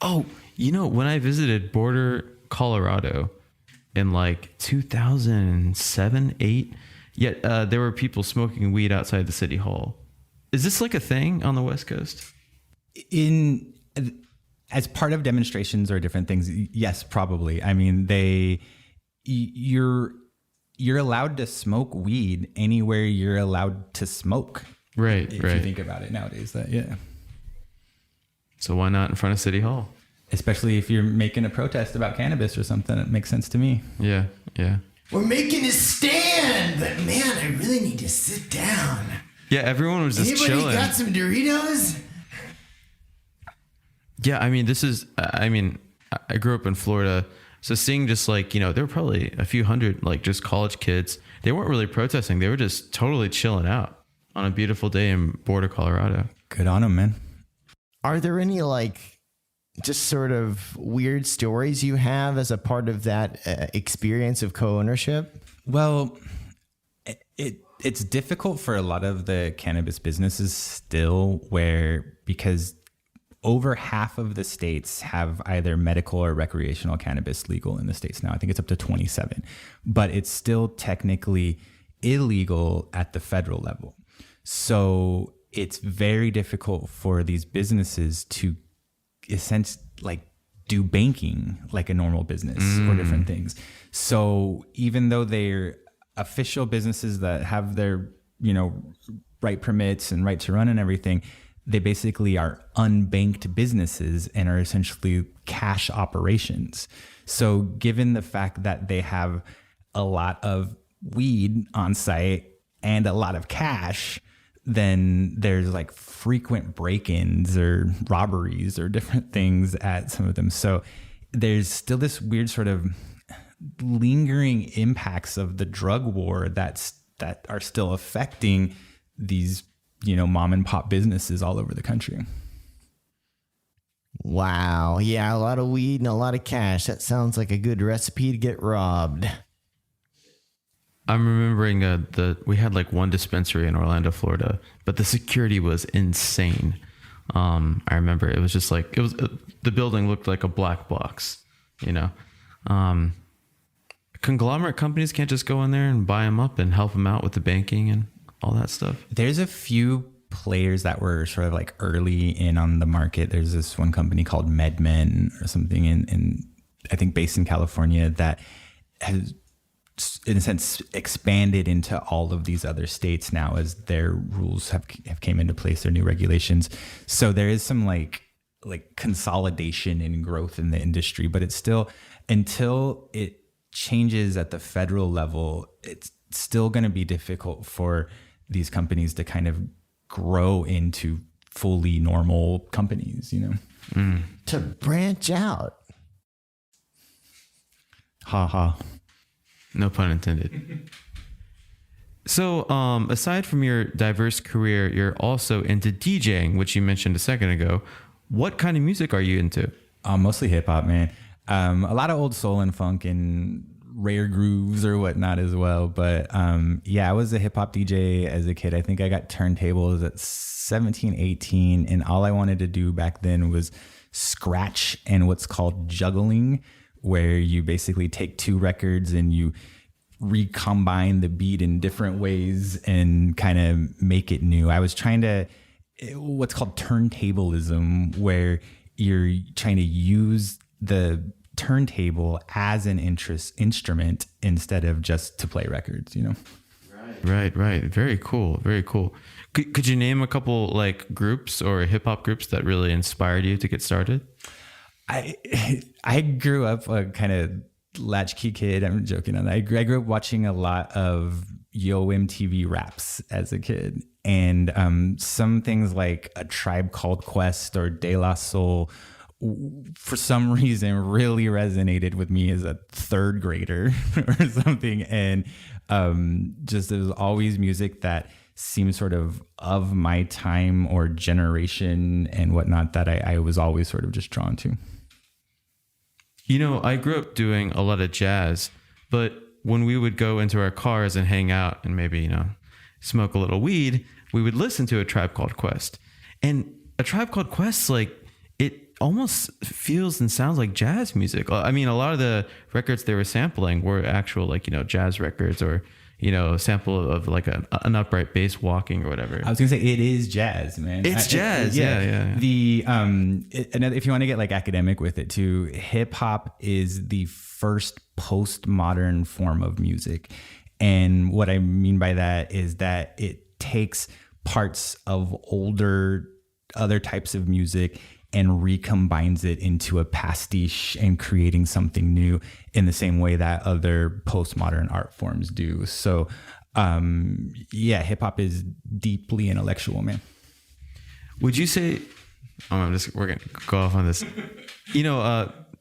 B: Oh, when I visited Boulder, Colorado in like 2007, 8, Yet there were people smoking weed outside the city hall. Is this like a thing on the West Coast?
E: As part of demonstrations or different things, yes, probably. I mean, you're allowed to smoke weed anywhere you're allowed to smoke.
B: Right,
E: if
B: right.
E: you think about it nowadays, yeah.
B: So why not in front of City Hall?
E: Especially if you're making a protest about cannabis or something, it makes sense to me.
B: Yeah, yeah.
C: We're making a stand, but man, I really need to sit down.
B: Yeah, everyone was just
C: Anybody
B: chilling.
C: got some Doritos?
B: Yeah, I mean, I grew up in Florida, so seeing just like, there were probably a few hundred, like just college kids. They weren't really protesting. They were just totally chilling out on a beautiful day in Boulder, Colorado.
E: Good on them, man.
C: Are there any just sort of weird stories you have as a part of that experience of co-ownership?
E: Well, it's difficult for a lot of the cannabis businesses still because over half of the states have either medical or recreational cannabis legal in the states now. I think it's up to 27, but it's still technically illegal at the federal level. So it's very difficult for these businesses to essentially do banking like a normal business or different things. So even though they're official businesses that have their, right permits and right to run and everything, they basically are unbanked businesses and are essentially cash operations. So given the fact that they have a lot of weed on site and a lot of cash, then there's frequent break-ins or robberies or different things at some of them. So there's still this weird sort of lingering impacts of the drug war that are still affecting these, mom and pop businesses all over the country.
C: Wow. Yeah, a lot of weed and a lot of cash. That sounds like a good recipe to get robbed.
B: I'm remembering we had one dispensary in Orlando, Florida, but the security was insane. I remember it was just the building looked like a black box, Conglomerate companies can't just go in there and buy them up and help them out with the banking and all that stuff.
E: There's a few players that were sort of early in on the market. There's this one company called MedMen or something in I think based in California that has in a sense expanded into all of these other states now as their rules have came into place, their new regulations. So there is some like consolidation and growth in the industry, but it's still, until it changes at the federal level, it's still going to be difficult for these companies to kind of grow into fully normal companies,
C: To branch out.
E: Ha ha.
B: No pun intended. So, aside from your diverse career, you're also into DJing, which you mentioned a second ago. What kind of music are you into?
E: Mostly hip hop, man. A lot of old soul and funk and rare grooves or whatnot as well. But yeah, I was a hip hop DJ as a kid. I think I got turntables at 17, 18. And all I wanted to do back then was scratch and what's called juggling, where you basically take two records and you recombine the beat in different ways and kind of make it new. I was trying to, what's called turntablism, where you're trying to use the turntable as an instrument instead of just to play records,
B: Right. Very cool. Very cool. Could you name a couple groups or hip hop groups that really inspired you to get started?
E: I grew up a kind of latchkey kid. I'm joking on that. I grew up watching a lot of Yo MTV raps as a kid, and some things like A Tribe Called Quest or De La Soul, for some reason, really resonated with me as a third grader or something. And just there was always music that seemed sort of my time or generation and whatnot that I was always sort of just drawn to.
B: I grew up doing a lot of jazz, but when we would go into our cars and hang out and maybe, smoke a little weed, we would listen to A Tribe Called Quest. And A Tribe Called Quest, it almost feels and sounds like jazz music. I mean, a lot of the records they were sampling were actual, jazz records or, sample of like an upright bass walking or whatever.
E: I was gonna say it is jazz, man.
B: It's jazz. Yeah.
E: If you want to get like academic with it too, hip hop is the first postmodern form of music. And what I mean by that is that it takes parts of other types of music and recombines it into a pastiche and creating something new in the same way that other postmodern art forms do. So, hip hop is deeply intellectual, man.
B: Would you say, we're going to go off on this.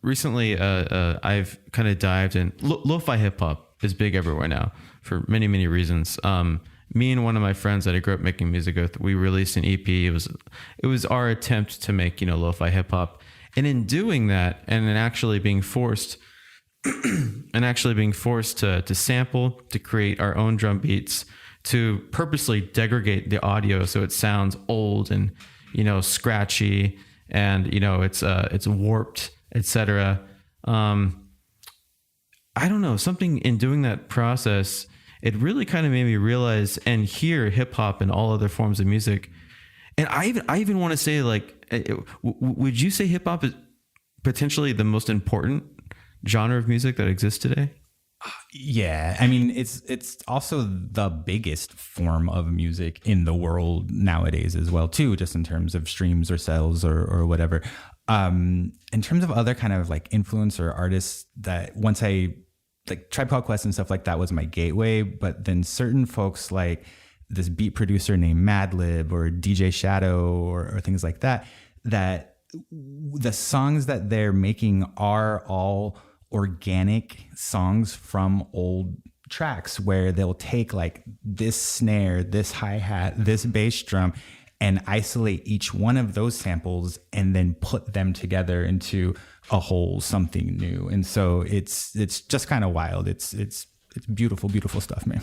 B: Recently, I've kind of dived in. Lo-fi hip hop is big everywhere now for many, many reasons. Me and one of my friends that I grew up making music with, we released an EP. It was our attempt to make, lo-fi hip hop. And in doing that, and in actually being forced to sample, to create our own drum beats, to purposely degrade the audio so it sounds old and, scratchy and, it's warped, etc. I don't know, something in doing that process, it really kind of made me realize and hear hip hop and all other forms of music. And I even want to say, like, would you say hip hop is potentially the most important genre of music that exists today?
E: Yeah, I mean, it's also the biggest form of music in the world nowadays as well, too, just in terms of streams or sales or whatever. In terms of other kind of like influencer artists that once I like Tribe Called Quest and stuff like that was my gateway, but then certain folks like this beat producer named Madlib or DJ Shadow or things like that the songs that they're making are all organic songs from old tracks where they'll take like this snare, this hi-hat, this bass drum and isolate each one of those samples and then put them together into a whole something new. And so it's just kind of wild. It's beautiful, beautiful stuff, man.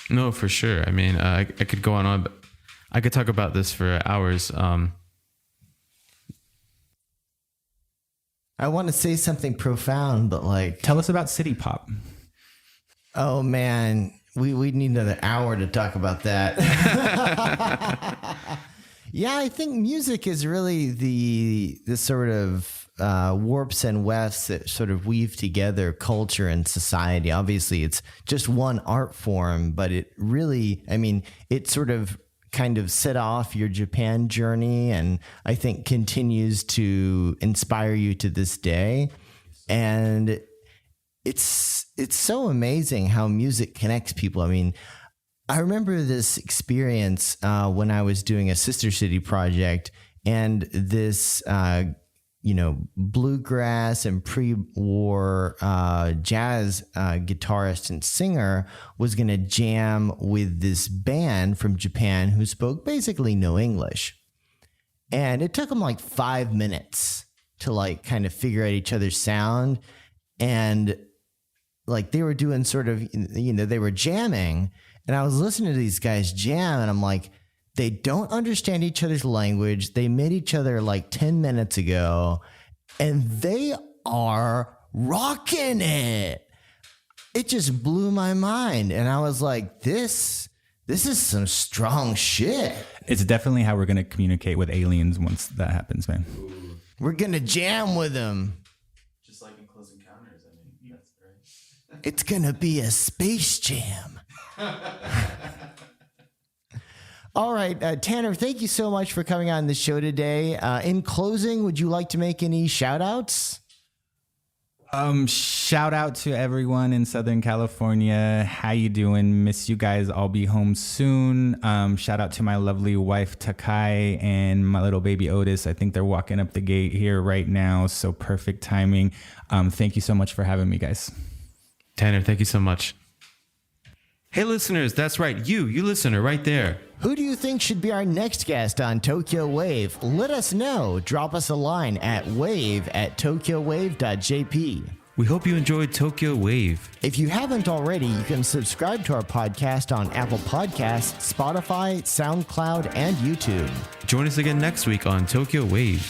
B: No, for sure. I mean, I could go on, but I could talk about this for hours.
C: I want to say something profound, but like,
E: tell us about city pop.
C: Oh man, we need another hour to talk about that. Yeah, I think music is really the sort of warps and wefts that sort of weave together culture and society. Obviously, it's just one art form, but it really, I mean, it sort of kind of set off your Japan journey and I think continues to inspire you to this day. And it's so amazing how music connects people. I mean, I remember this experience when I was doing a Sister City project, and this, bluegrass and pre-war jazz guitarist and singer was going to jam with this band from Japan who spoke basically no English. And it took them like 5 minutes to like kind of figure out each other's sound. And like they were doing sort of, they were jamming. And I was listening to these guys jam and I'm like, they don't understand each other's language. They met each other like 10 minutes ago and they are rocking it. It just blew my mind. And I was like, this is some strong shit.
E: It's definitely how we're going to communicate with aliens once that happens, man.
C: We're going to jam with them.
B: Just like in Close Encounters. I mean, that's right.
C: It's going to be a space jam. All right, Tanner, thank you so much for coming on the show today. In closing, would you like to make any shout outs?
E: Shout out to everyone in Southern California. How you doing? Miss you guys. I'll be home soon. Shout out to my lovely wife, Takai, and my little baby, Otis. I think they're walking up the gate here right now. So perfect timing. Thank you so much for having me, guys.
B: Tanner, thank you so much. Hey, listeners, that's right. You listener right there.
C: Who do you think should be our next guest on Tokyo Wave? Let us know. Drop us a line at wave@tokyowave.jp.
B: We hope you enjoyed Tokyo Wave.
C: If you haven't already, you can subscribe to our podcast on Apple Podcasts, Spotify, SoundCloud, and YouTube.
B: Join us again next week on Tokyo Wave.